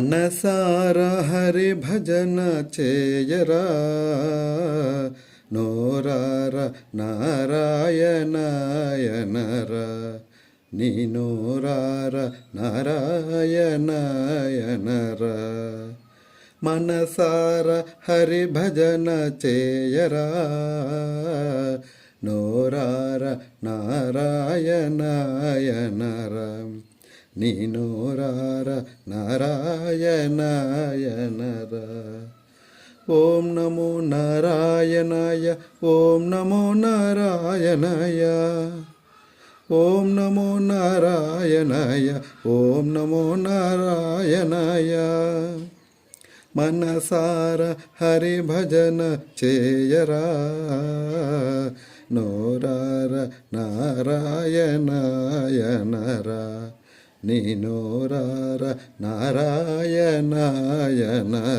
మనసార హరి భజన చేయరా, నోరార నారాయణాయనరా, నీ నోరార నారాయణాయనరా. మనసార హరి భజన చేయరా, నోరార నారాయణాయనరా, నీ నోరార నారాయణాయనరా. ఓం నమో నారాయణాయ, ఓం నమో నారాయణాయ, ఓం నమో నారాయణాయ, ఓం నమో నారాయణాయ. మనసార హరి భజన చేయరా, నోరార నారాయణాయనరా, నీ నోరార నారాయణాయనరా.